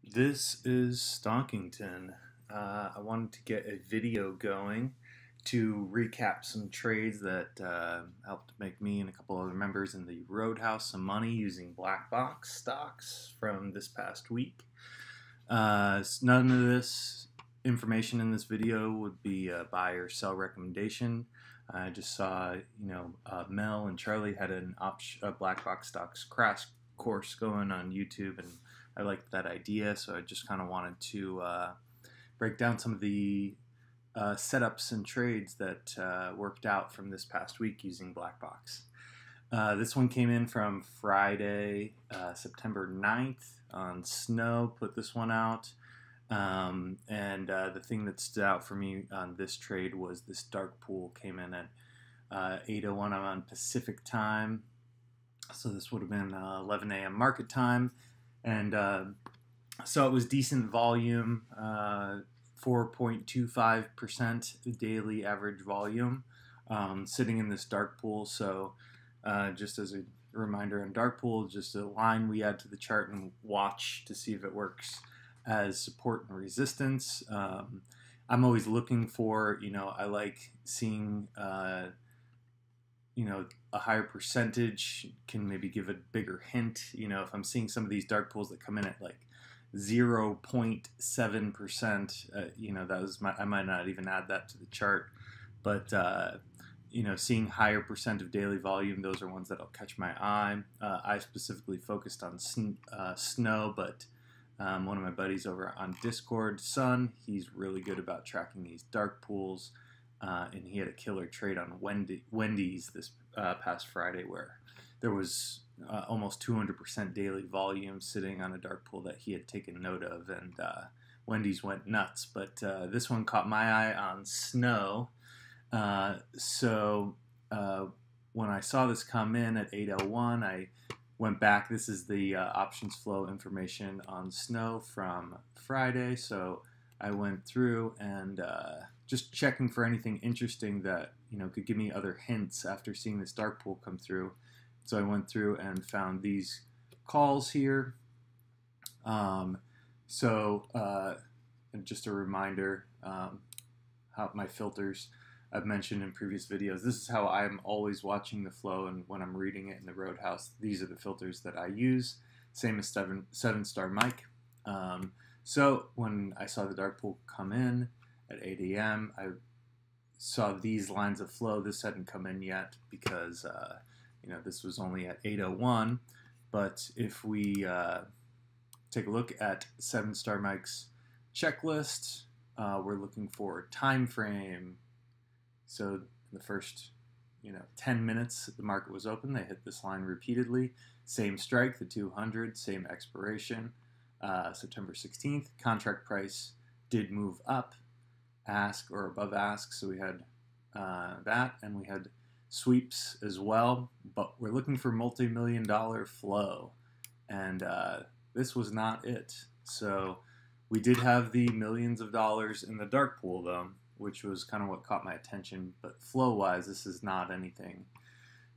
This is Stonkington. I wanted to get a video going to recap some trades that helped make me and a couple other members in the Roadhouse some money using Blackbox Stocks from this past week. None of this information in this video would be a buy or sell recommendation. I just saw, Mel and Charlie had a Blackbox Stocks crash course going on YouTube, and I liked that idea, so I just kind of wanted to break down some of the setups and trades that worked out from this past week using Blackbox. This one came in from Friday, September 9th on Snow, put this one out. The thing that stood out for me on this trade was this dark pool came in at 8:01 on Pacific time. So this would have been 11 a.m. market time. And so it was decent volume, 4.25% daily average volume, sitting in this dark pool. So just as a reminder on dark pool, just a line we add to the chart and watch to see if it works as support and resistance. I'm always looking for, I like seeing, a higher percentage can maybe give a bigger hint. If I'm seeing some of these dark pools that come in at like 0.7%, I might not even add that to the chart, but seeing higher percent of daily volume, those are ones that'll catch my eye. I specifically focused on snow, but one of my buddies over on Discord, Sun, he's really good about tracking these dark pools. And he had a killer trade on Wendy's this past Friday where there was almost 200% daily volume sitting on a dark pool that he had taken note of, and Wendy's went nuts. But this one caught my eye on Snow. So when I saw this come in at 8:01, I went back. This is the options flow information on Snow from Friday. So I went through and just checking for anything interesting that could give me other hints after seeing this dark pool come through. So I went through and found these calls here. And just a reminder, how my filters I've mentioned in previous videos. This is how I'm always watching the flow, and when I'm reading it in the Roadhouse, these are the filters that I use. Same as 7-star Mike. So when I saw the dark pool come in at 8 a.m., I saw these lines of flow. This hadn't come in yet because this was only at 8:01. But if we take a look at 7-star Mike's checklist, we're looking for time frame. So the first 10 minutes the market was open, they hit this line repeatedly. Same strike, the 200, same expiration. September 16th, contract price did move up, ask or above ask, so we had that, and we had sweeps as well, but we're looking for multi-million-dollar flow, and this was not it. So we did have the millions of dollars in the dark pool though, which was kind of what caught my attention, but flow-wise, this is not anything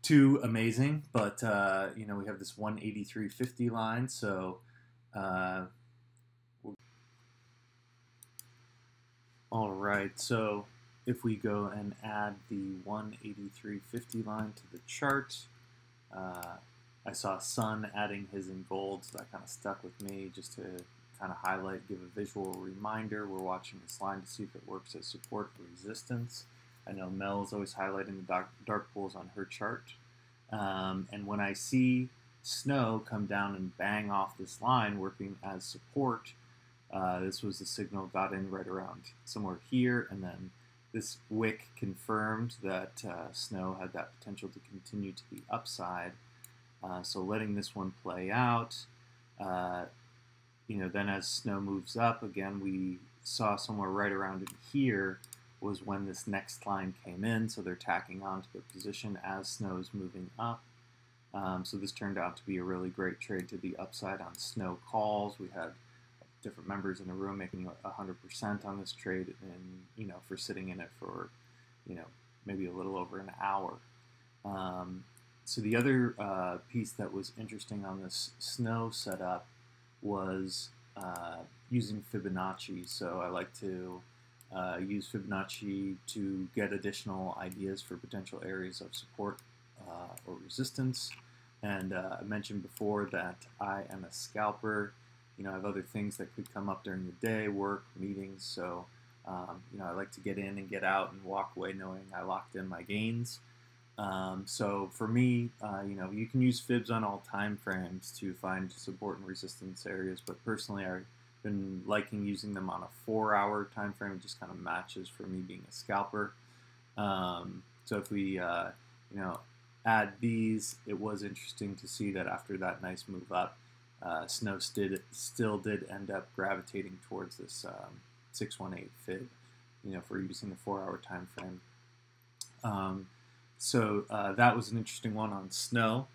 too amazing, but we have this 183.50 line, so all right, so if we go and add the 183.50 line to the chart, I saw Sun adding his in gold, so that kind of stuck with me just to kind of highlight, give a visual reminder. We're watching this line to see if it works as support or resistance. I know Mel is always highlighting the dark pools on her chart. And when I see Snow come down and bang off this line working as support, this was the signal got in right around somewhere here, and then this wick confirmed that Snow had that potential to continue to the upside. So letting this one play out, then as Snow moves up, again, we saw somewhere right around in here was when this next line came in, so they're tacking onto their position as Snow is moving up. So this turned out to be a really great trade to the upside on Snow calls. We had different members in the room making 100% on this trade, and for sitting in it for maybe a little over an hour. So the other piece that was interesting on this Snow setup was using Fibonacci. So I like to use Fibonacci to get additional ideas for potential areas of support or resistance. And I mentioned before that I am a scalper. I have other things that could come up during the day, work, meetings. So I like to get in and get out and walk away knowing I locked in my gains. So for me, you can use fibs on all time frames to find support and resistance areas, but personally I've been liking using them on a 4-hour time frame. It just kind of matches for me being a scalper. So if we add these, it was interesting to see that after that nice move up, Snow still did end up gravitating towards this 618 fib, for using the 4-hour time frame. So that was an interesting one on Snow.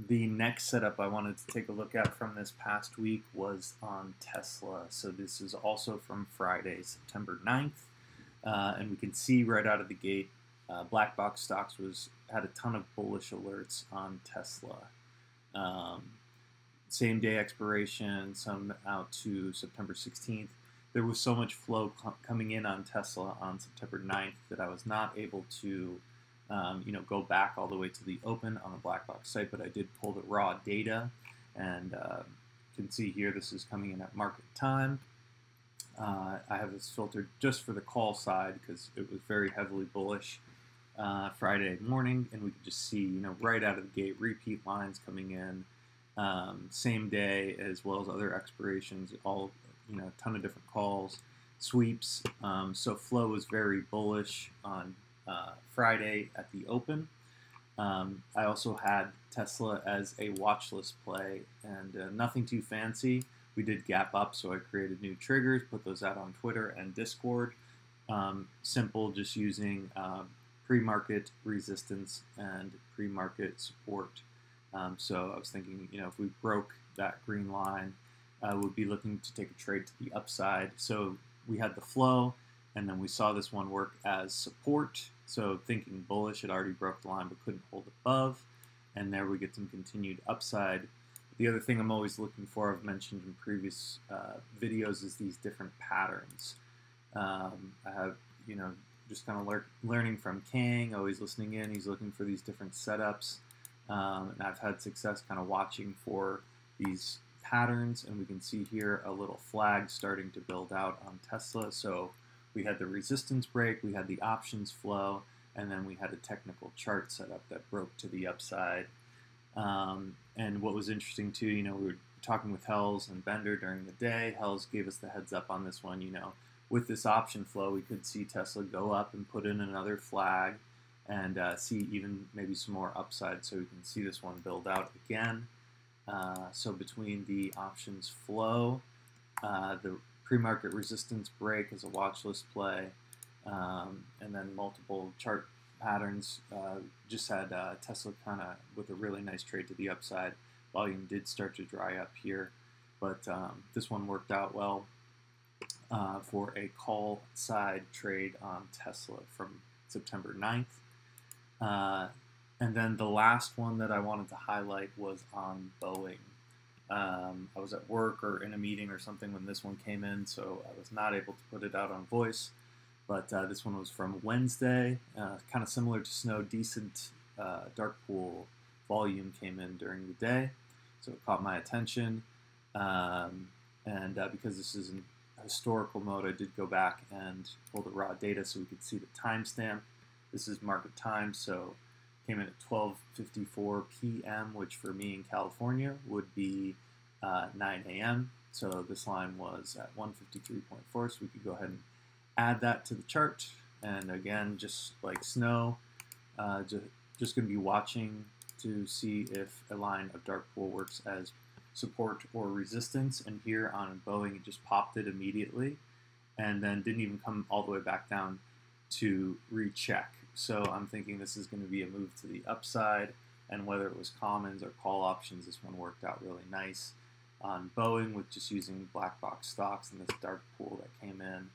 The next setup I wanted to take a look at from this past week was on Tesla. So this is also from Friday, September 9th. And we can see right out of the gate, Blackbox Stocks had a ton of bullish alerts on Tesla. Same day expiration, some out to September 16th. There was so much flow coming in on Tesla on September 9th that I was not able to go back all the way to the open on the Blackbox site, but I did pull the raw data, and you can see here this is coming in at market time. I have this filtered just for the call side because it was very heavily bullish Friday morning, and we could just see, right out of the gate, repeat lines coming in, same day, as well as other expirations, all, a ton of different calls, sweeps. So flow was very bullish on Friday at the open. I also had Tesla as a watch list play, and nothing too fancy. We did gap up, so I created new triggers, put those out on Twitter and Discord. Simple, just using pre-market resistance and pre-market support. So I was thinking, if we broke that green line, I would be looking to take a trade to the upside. So we had the flow, and then we saw this one work as support. So thinking bullish, it already broke the line but couldn't hold above. And there we get some continued upside. The other thing I'm always looking for, I've mentioned in previous videos, is these different patterns. I have, just kind of learning from Kang, always listening in. He's looking for these different setups. And I've had success kind of watching for these patterns, and we can see here a little flag starting to build out on Tesla. So we had the resistance break, we had the options flow, and then we had a technical chart setup that broke to the upside. And what was interesting too, we were talking with Hells and Bender during the day. Hells gave us the heads up on this one. With this option flow, we could see Tesla go up and put in another flag, and see even maybe some more upside. So we can see this one build out again. So between the options flow, the pre-market resistance break as a watch list play, and then multiple chart patterns, just had Tesla kind of with a really nice trade to the upside. Volume did start to dry up here, but this one worked out well for a call side trade on Tesla from September 9th. And then the last one that I wanted to highlight was on Boeing. I was at work or in a meeting or something when this one came in, so I was not able to put it out on voice. But this one was from Wednesday, kind of similar to Snow. Decent dark pool volume came in during the day, so it caught my attention. And because this is in historical mode, I did go back and pull the raw data so we could see the timestamp. This is market time, so came in at 12:54 p.m., which for me in California would be 9 a.m. So this line was at 153.4, so we could go ahead and add that to the chart. And again, just like Snow, just going to be watching to see if a line of dark pool works as support or resistance. And here on Boeing, it just popped it immediately and then didn't even come all the way back down to recheck. So I'm thinking this is going to be a move to the upside, and whether it was commons or call options, this one worked out really nice on Boeing with just using Blackbox Stocks and this dark pool that came in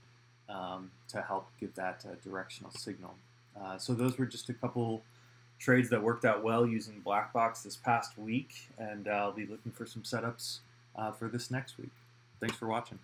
to help give that directional signal. So those were just a couple trades that worked out well using Blackbox this past week, and I'll be looking for some setups for this next week. Thanks for watching.